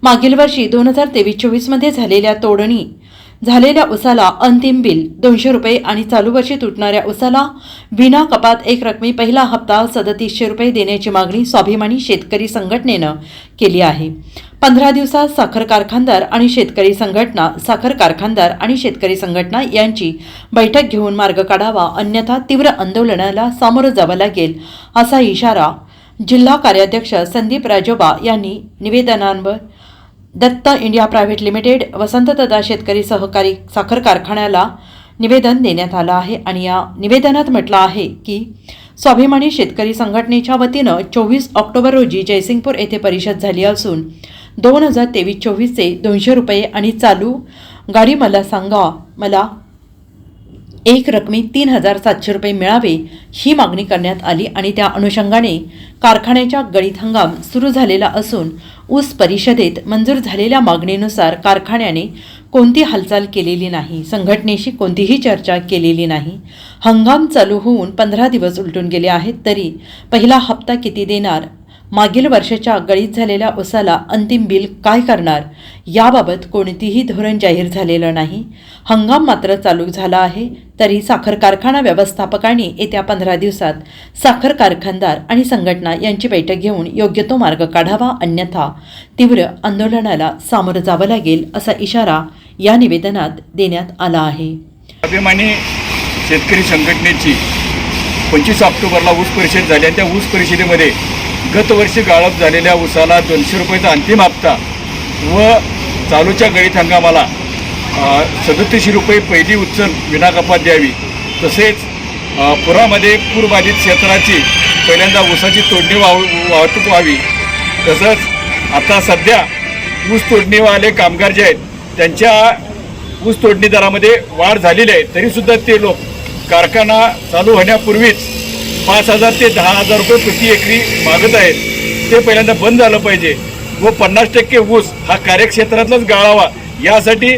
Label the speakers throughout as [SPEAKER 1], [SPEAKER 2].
[SPEAKER 1] मागील वर्षी 2023-24 मध्ये झालेल्या उसाला अंतिम बिल 200 रुपये आणि चालू वर्षी तुटणाऱ्या उसाला विना कपात एक रकमी पहिला हप्ता 3700 रुपये देण्याची मागणी स्वाभिमानी शेतकरी संघटनेनं केली आहे। 15 दिवसात साखर कारखानदार आणि शेतकरी संघटना यांची बैठक घेऊन मार्ग काढावा, अन्यथा तीव्र आंदोलनाला सामोरं जावं लागेल असा इशारा जिल्हा कार्याध्यक्ष संदीप राजोबा यांनी निवेदनांवर Datta India Private Limited Vasantdada शेतकरी सहकारी साखर कारखान्याला निवेदन देण्यात आलं आहे आणि या निवेदनात म्हटलं आहे की स्वाभिमानी शेतकरी संघटनेच्या वतीनं 24 ऑक्टोबर रोजी जयसिंगपूर येथे परिषद झाली असून 2023-24चे 200 रुपये आणि चालू गाडी मला सांगा मला एक रकमी 3700 रुपये मिळावे ही मागणी करण्यात आली आणि त्या अनुषंगाने कारखान्याच्या गळीत हंगाम सुरू झालेला असून ऊस परिषदेत मंजूर झालेल्या मागणीनुसार कारखान्याने कोणती हालचाल केलेली नाही, संघटनेशी कोणतीही चर्चा केलेली नाही। हंगाम चालू होऊन 15 दिवस उलटून गेले आहेत तरी पहिला हप्ता किती देणार, मागील वर्षाच्या गळीत झालेल्या उसाला अंतिम बिल काय करणार याबाबत कोणतीही धोरण जाहीर झालेलं नाही। हंगाम मात्र चालू झाला आहे तरी साखर कारखाना व्यवस्थापकांनी येत्या 15 दिवसात साखर कारखानदार आणि संघटना यांची बैठक घेऊन योग्य तो मार्ग काढावा, अन्यथा तीव्र आंदोलनाला सामोरं जावं लागेल असा इशारा या निवेदनात देण्यात आला आहे।
[SPEAKER 2] स्वाभिमानी शेतकरी संघटनेची 25 ऑक्टोबरला ऊस परिषद झाली आणि त्या ऊस परिषदेमध्ये गत वर्षी गाळप झालेल्या ऊसाला 200 रुपयाचा अंतिम हप्ता व चालूच्या गळीत हंगामाला 3700 रुपये पहिली उचल विना कपात द्यावी, तसेच पुरामध्ये पूरबाधित क्षेत्राची पहिल्यांदा ऊसाची तोडणी वाहतूक व्हावी, तसंच आता सध्या ऊस तोडणीवाले कामगार जे आहेत त्यांच्या ऊस तोडणी दरामध्ये वाढ झालेली आहे, तरीसुद्धा ते लोक कारखाना चालू होण्यापूर्वीच 5000 ते 10000 रुपये प्रति एकरी मागत आहेत। ते पहिल्यांदा बंद झालं पाहिजे व 50% ऊस हा कार्यक्षेत्रातलाच गाळावा यासाठी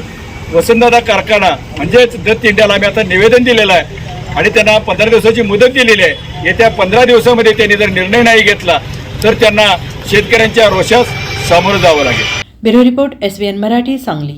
[SPEAKER 2] वसंतदादा कारखाना म्हणजेच दत्त इंडियाला आम्ही आता निवेदन दिलेलं आहे आणि त्यांना 15 दिवसाची मुदत दिलेली आहे। येत्या 15 दिवसामध्ये त्यांनी जर निर्णय नाही घेतला तर त्यांना शेतकऱ्यांच्या रोषास सामोरं जावं लागेल।
[SPEAKER 1] Bureau report SVN Marathi, Sangli.